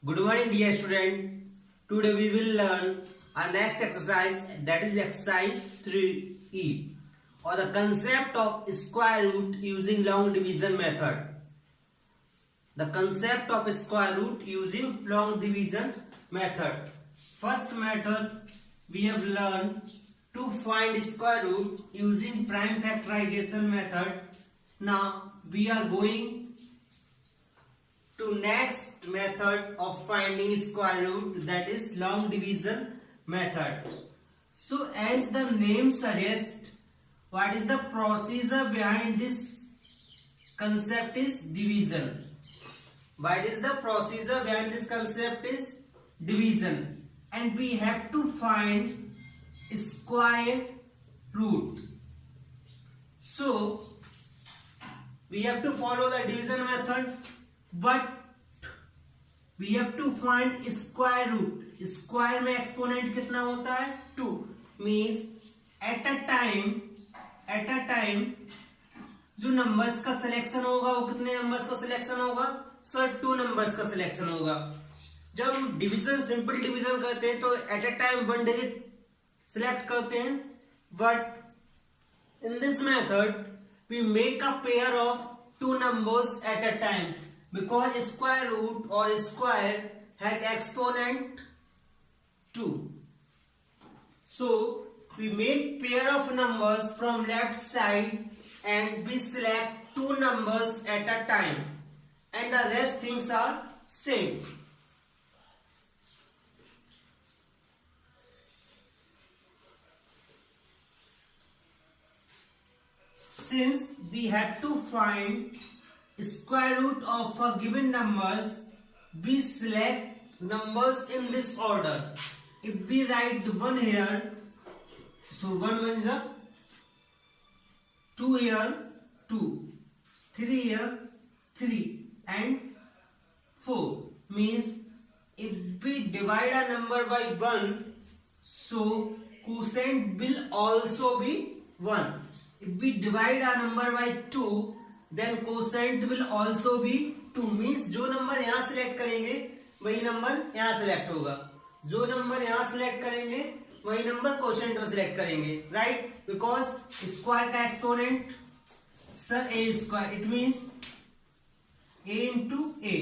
Good morning, dear student. Today we will learn our next exercise, that is exercise 3E, or the concept of square root using long division method. The concept of square root using long division method. First method we have learned to find square root using prime factorization method. Now we are going to next method of finding square root, that is long division method. So as the name suggests, what is the procedure behind this concept is division. What is the procedure behind this concept is division, and we have to find square root. So we have to follow the division method, but we have to find square root. Square में exponent कितना होता है 2, means eight a time जो numbers का selection होगा वो कितने numbers का सिलेक्शन होगा सर 2 नंबर्स का सिलेक्शन होगा। जब हम डिवीजन सिंपल डिवीजन करते हैं तो at a time 1 digit select करते हैं, but in this method we make a pair of 2 numbers at a time, because square root or square has exponent 2. So we make pair of numbers from left side and we select 2 numbers at a time, and the rest things are same. Since we have to find square root of a given numbers, we select numbers in this order. If we write 1 here, so 1 means 2 here, 2, 3 here, 3, and 4. Means if we divide a number by 1, so quotient will also be 1. If we divide a number by 2, then quotient will also be 2. Means जो number यहाँ select करेंगे वही number यहाँ select होगा, जो number यहाँ select करेंगे वही नंबर क्वोशेंट में सिलेक्ट करेंगे, राइट? बिकॉज स्क्वायर का exponent sir a square, it means a into a.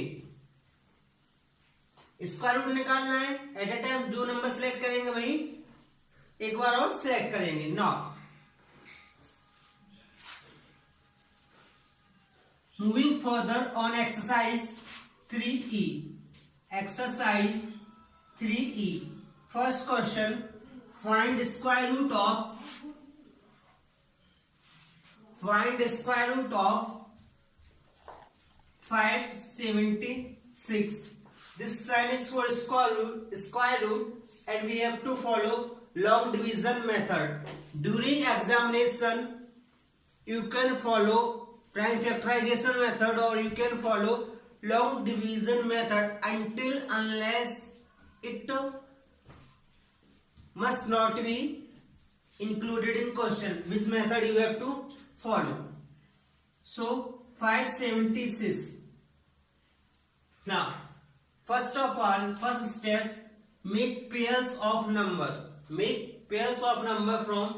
Square root निकालना है, एट ए टाइम जो नंबर सिलेक्ट करेंगे वही एक बार और सिलेक्ट करेंगे। Now moving further on exercise 3E. Exercise 3E. First question, find square root of 576. This sign is for square root, and we have to follow long division method. During examination, you can follow prime factorization method or you can follow long division method unless it must not be included in question, which method you have to follow. So 576. Now first of all, first step, make pairs of number. Make pairs of number from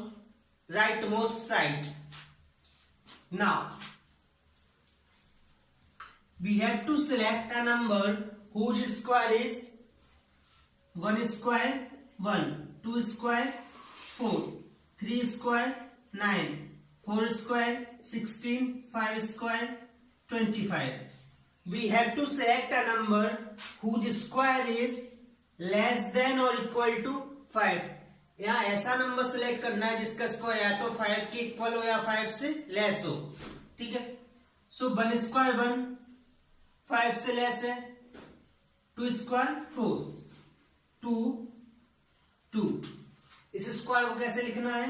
rightmost side. Now we have to select a number whose square is 1 square 1, 2 square 4, 3 square 9, 4 square 16, 5 square 25. We have to select a number whose square is less than or equal to 5. यहाँ ऐसा number select करना है जिसका square या तो 5 के equal हो या 5 से लेस हो, ठीक है? सो 1 स्क्वायर 1, 5 से लेस है, 2 स्क्वायर 4, 2, 2। इस स्क्वायर को कैसे लिखना है?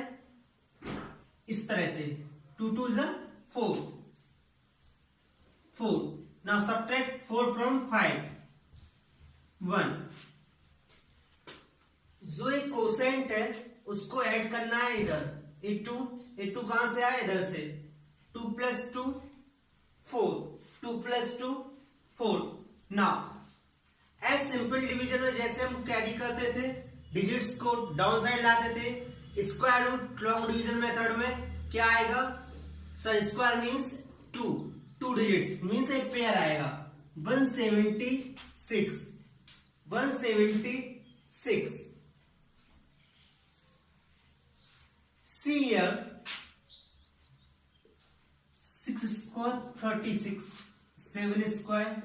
इस तरह से 2 2 is 4, 4। Now subtract 4 from 5, 1। जो एक कोसेंट है उसको ऐड करना है इधर, a2 कहां से आया? इधर से 2 + 2 4, 2 + 2 4. Now as सिंपल डिवीजन में जैसे हम कैरी करते थे, डिजिट्स को डाउन साइड लाते थे, square root long division method में क्या आएगा sir, square means 2 digits means एक पेयर आएगा 176 see here 6 square 36, 7 square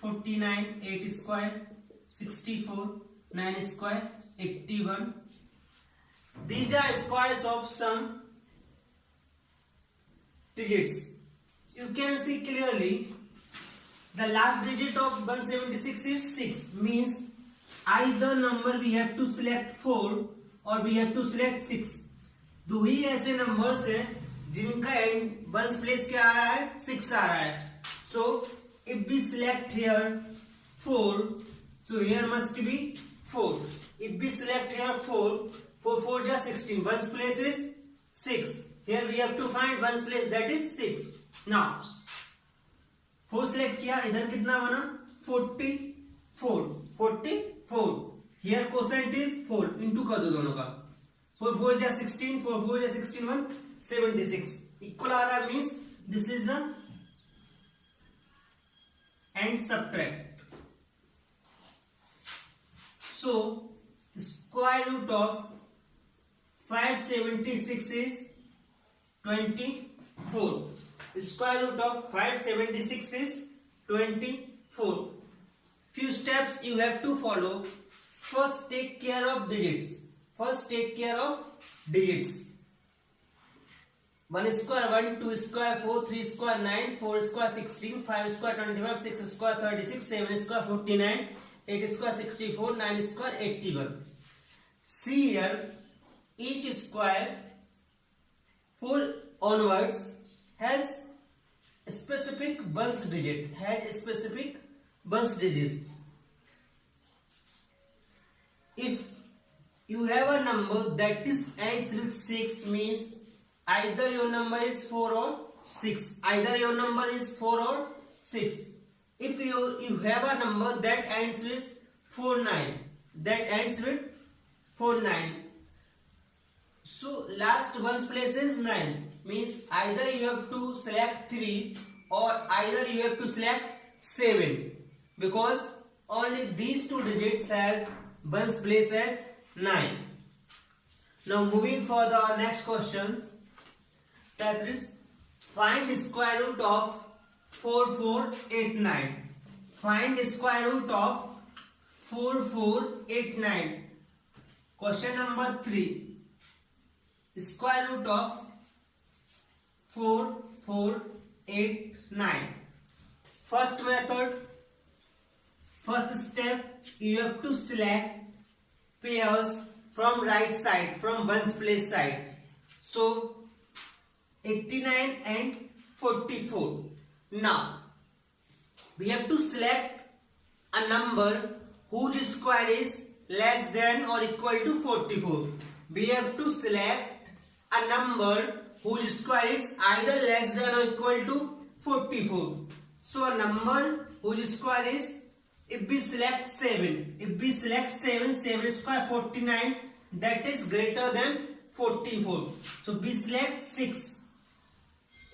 49, 8 square 64, 9 square 81. These are squares of some digits. You can see clearly the last digit of 176 is 6, means either number we have to select 4 or we have to select 6. दो ही ऐसे numbers हैं जिनका and ones place क्या आ रहा है 6 आ रहा है. So if we select here 4, so here must be 4. If we select here 4 4 just 16, ones place is 6. Here we have to find ones place, that is 6. Now 4 select किया, इधर कितना बना 44. Here quotient is 4, into कर दो दोनों का. 4 4 जा 16, 4 4 जा 16, 176 इक्वल आ रहा है, means this is the end subtract. So square root of 576 is 24. Square root of 576 is 24. Few steps you have to follow. First, take care of digits. 1 square 1, 2 square 4, 3 square 9, 4 square 16, 5 square 25, 6 square 36, 7 square 49, 8 square 64, 9 square 81. See here, each square 4 onwards has specific ones digit. If you have a number that is ends with 6, means either your number is 4 or 6. If you have a number that ends with 49, so last ones place is 9, means either you have to select 3 or either you have to select 7, because only these two digits has ones place as 9. Now moving for the next question, that is find square root of 4489. Find square root of 4489. Question number 3. Square root of 4489. First method, first step, you have to select pairs from right side, from ones place side. So 89 and 44. Now we have to select a number whose square is less than or equal to 44. We have to select a number whose square is either less than or equal to 44. So a number whose square is, if we select 7, 7 square 49, that is greater than 44. So we select 6,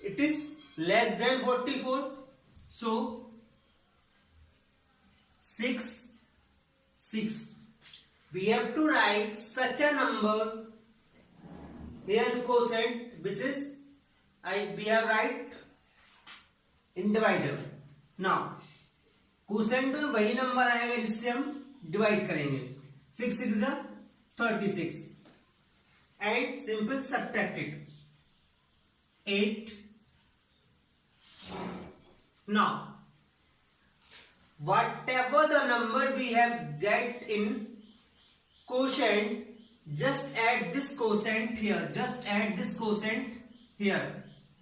it is less than 44. So 6. We have to write such a number here in quotient, which is we have write in divisor. Now quotient में वही number आएगा जिससे हम divide करेंगे. 6 6 36 and simple subtract it. 8. Now whatever the number we have get in quotient, just add this quotient here.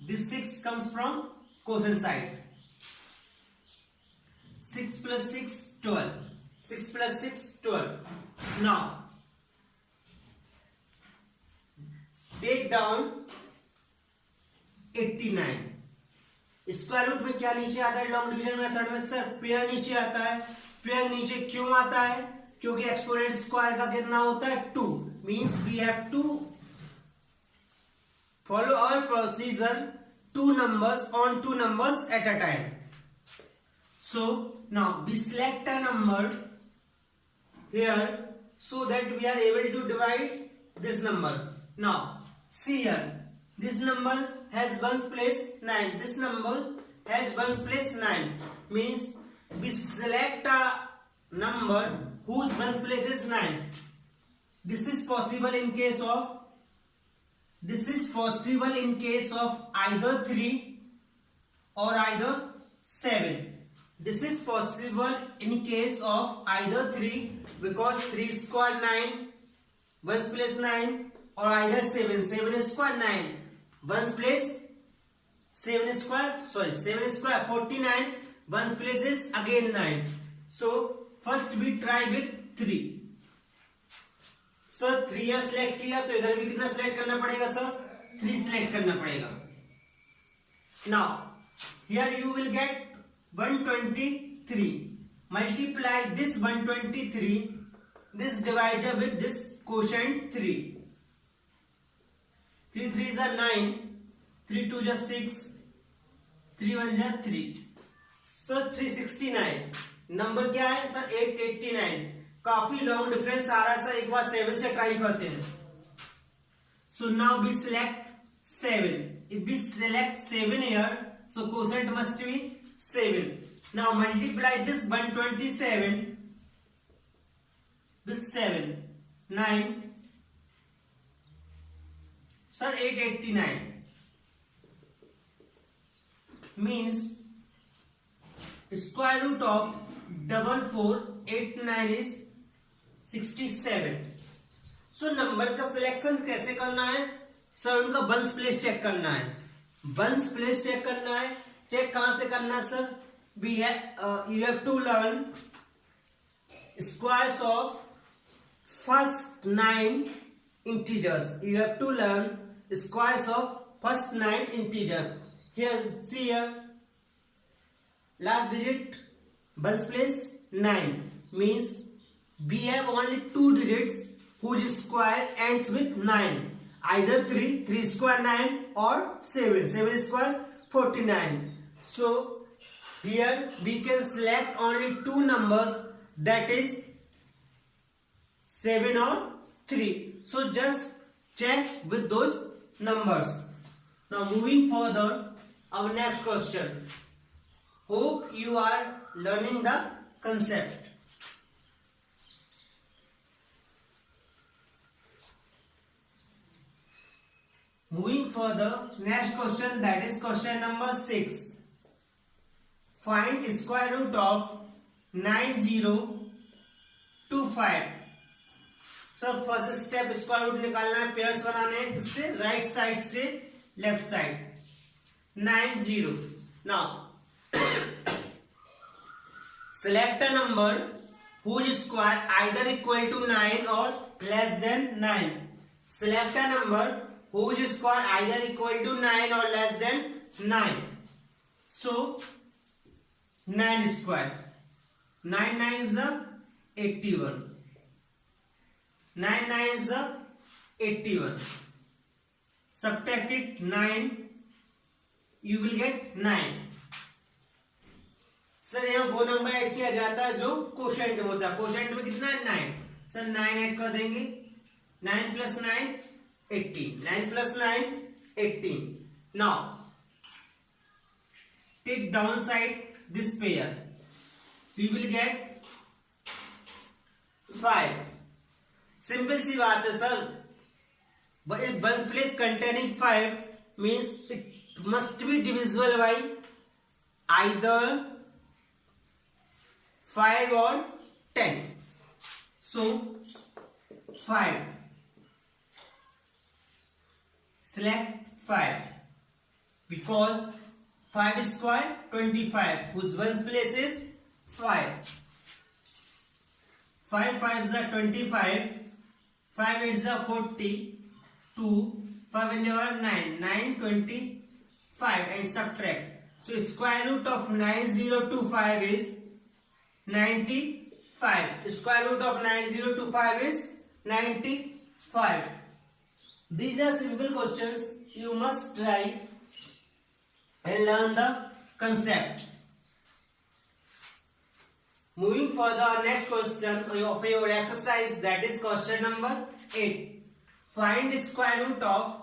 This 6 comes from quotient side. 6 plus 6 12. 6 plus 6 12. Now take down 89. Square root में क्या नीचे आता है long division method में sir, pair नीचे आता है. फिर नीचे क्यों आता है, क्योंकि एक्सपोनेंट स्क्वायर का कितना होता है 2, means we have to follow our procedure two numbers on two numbers at a time. So now we select a number here so that we are able to divide this number. Now see here, this number has ones place 9, this number has ones place 9, means we select a number whose ones place is 9. This is possible in case of either 3 or either 7. This is possible in case of either 3 because 3 square 9, 1's place 9, or either 7 square 9, 1's place 7 square 49, 1's place is again 9. So first we try with 3. Sir 3 यहाँ select किया तो इधर भी कितना select करना पड़ेगा sir, 3 select करना पड़ेगा. Now here you will get 123. Multiply this 123, this divider with this quotient 3. 3 3s are 9, 3 2s are 6, 3 1s are 3. Sir 369 number क्या है सर 889. काफी लॉन्ग डिफरेंस आ रहा है सर, एक बार 7 से ट्राई करते हैं. So now we select 7. If we select 7 here, so quotient must be 7. Now multiply this 127 with 7, 9 sir 889 means square root of 4489 is 67. So number का सिलेक्शन कैसे करना है सर, उनका वंस प्लेस चेक करना है. वंस प्लेस चेक करना है, check कहां से करना है sir, you have to learn squares of first 9 integers. You have to learn squares of first 9 integers. Here see here, last digit ones place 9 means we have only 2 digits whose square ends with 9, either 3 square 9 or 7 square 49. So here we can select only 2 numbers, that is 7 or 3. So just check with those numbers. Now moving further, our next question. Hope you are learning the concept. Moving further, next question, that is question number 6. Find square root of 9025. So first step square root निकालना है, pairs बनाने हैं, इससे right side से left side. 90. Now select a number whose square either equal to 9 or less than 9. Select a number whose square either equal to 9 or less than 9. So 9 square, 9 9 is 81. 9 9 is 81. Subtract it 9, you will get 9. Sir यहाँ वो number add किया जाता है जो quotient में होता है. Quotient में कितना है 9. सर 9 ऐड कर देंगे. 9 plus 9 18. 9 plus 9 18. Now take downside this pair, so you will get 5. Simple सी बात है sir, one place containing 5 means it must be divisible by either 5 or 10. So 5, select 5 because 5 square 25 whose ones place is 5. 5 5s are 25, 5 8s are 40, 2 5 and 9 9 25 and subtract. So square root of 9025 is 95. Square root of 9025 is 95. These are simple questions. You must try and learn the concept. Moving for the next question of your exercise, that is question number 8. Find square root of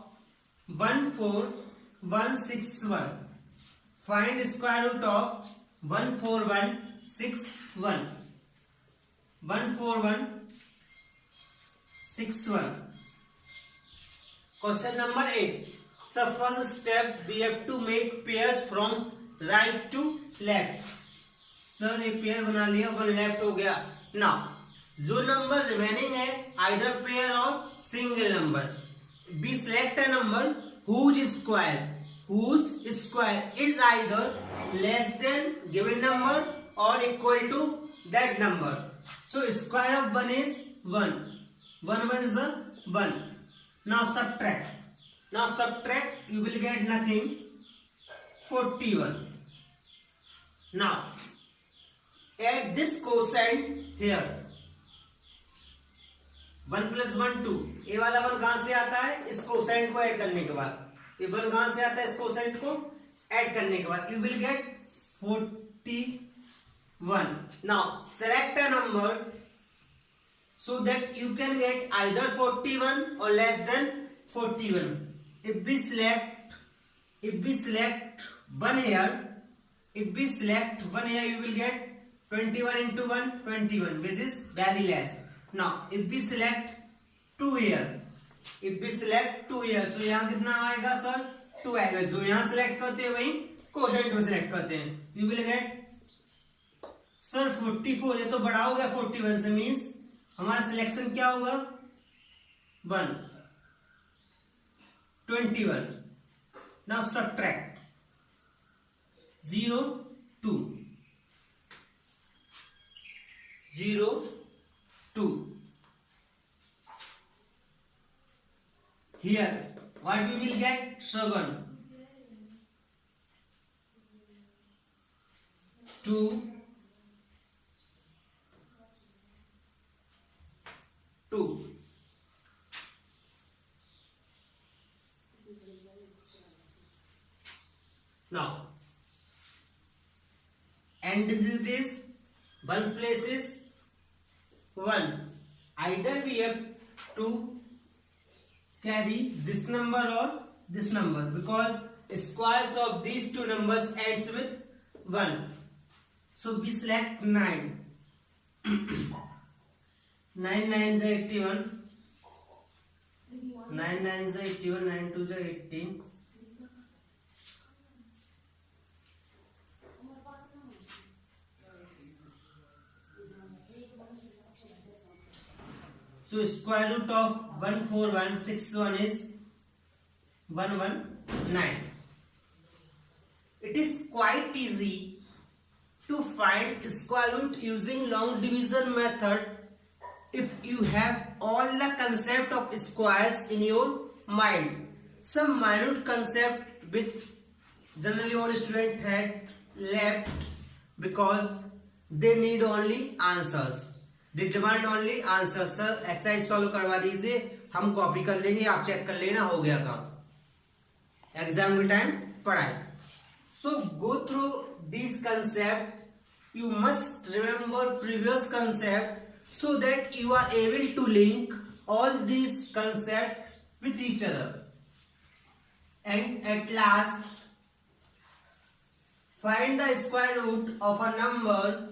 14161. Find square root of 14161. 14161. Question number 8. So first step we have to make pairs from right to left. Sir ये pair बना लिया, one left हो गया. Now जो number remaining है either pair और single number, we select a number whose square is either less than given number or equal to that number. So square of 1 is 1. 1 is a 1. Now subtract. You will get nothing. 41. Now add this quotient here. 1 plus 1 2. ये वाला 1 कहां से आता है? इस quotient को add करने के बाद. ये 1 कहां से आता है? इस कोसेंट को ऐड करने के बाद you will get 41. Now select a number so that you can get either 41 or less than 41. If we select 1 here, you will get 21 into 1 21, which is very less. Now if we select 2 here, so यहाँ कितना आएगा sir? 2 आएगा. जो यहाँ select करते हैं वही quotient में select करते हैं. You will get sir 44. ये तो बड़ा हो गया 41 से, मीन्स हमारा सिलेक्शन क्या होगा? 1 21. Now subtract 0 2. 0 2. Here what we will get? 7 2 2. Now and this is 1's place is 1. Either we have to carry this number or this number, because squares of these two numbers ends with 1. So we select 9. 9 9s are 81. 9 9s are 81. 9 2s are 18. So square root of 14161 is 119. It is quite easy to find square root using long division method if you have all the concept of squares in your mind. Some minute concept which generally all students had left because they need only answers. They demand only answers. Sir exercise solve करवा दीजिए, हम copy कर लेंगे, आप check कर लेना, हो गया काम. एग्जाम के टाइम पढ़ाई. So go through these concepts. You must remember previous concept so that you are able to link all these concepts with each other. And at last, find the square root of a number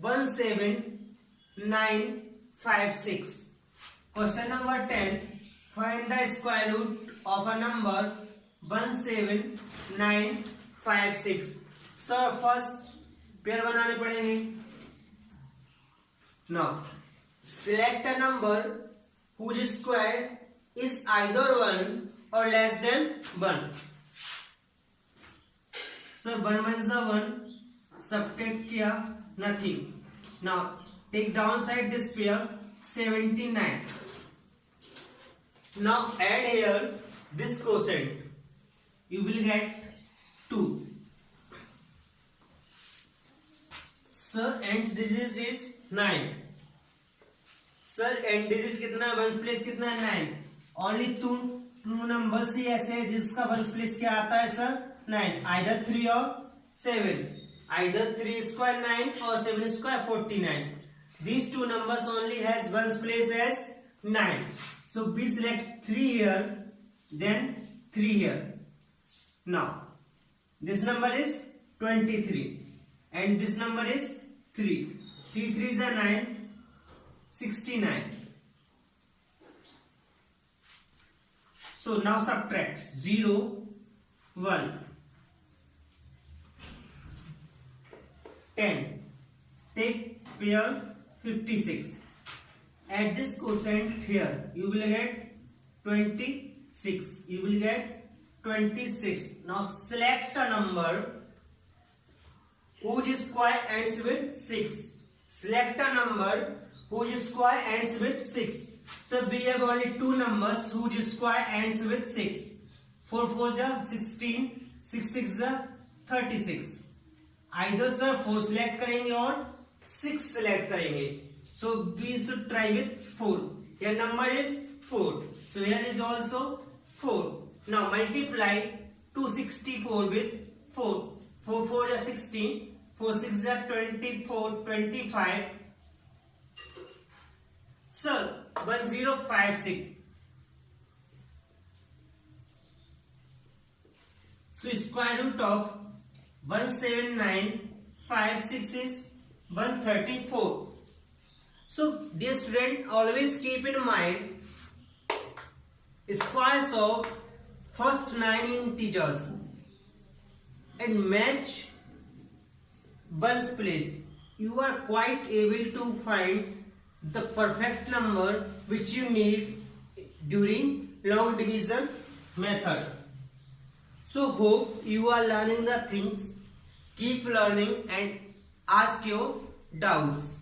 17956. Question number 10. Find the square root of a number 17956. So first pair बनाने पड़ेंगे. Now select a number whose square is either 1 or less than 1. So 1 is a 1. Subtract किया, nothing. Now take downside this pair 79. Now add here this quotient. You will get 2. Sir and digit is 9. Sir and digit कितना है, ones place कितना है 9. Only two numbers ही ऐसे है जिसका ones place क्या आता है सर 9. आइदर 3 और 7. आइदर 3 स्क्वायर 9 और 7 square 49. These two numbers only has ones place as 9. So we select 3 here, then 3 here. Now this number is 23 and this number is 3. 3 3s are 9, 69. So now subtract 0, 1, 10. Take pair 56. Add this quotient here. You will get 26. You will get 26. Now select a number whose square ends with 6. Select a number whose square ends with 6. So we have only two numbers whose square ends with 6. 4 4 is 16. 6 6 is 36. Either sir 4 select करेंगे और 6 select करेंगे. So we should try with 4. Here number is 4. So here is also 4. Now multiply 264 with 4. 4 4 is 16. 4 6 is 24. 25. Sir 1056. So square root of 17956 is 134. So dear student, always keep in mind squares of first 9 integers and match ones place. You are quite able to find the perfect number which you need during long division method. So hope you are learning the things. Keep learning and ask your doubts.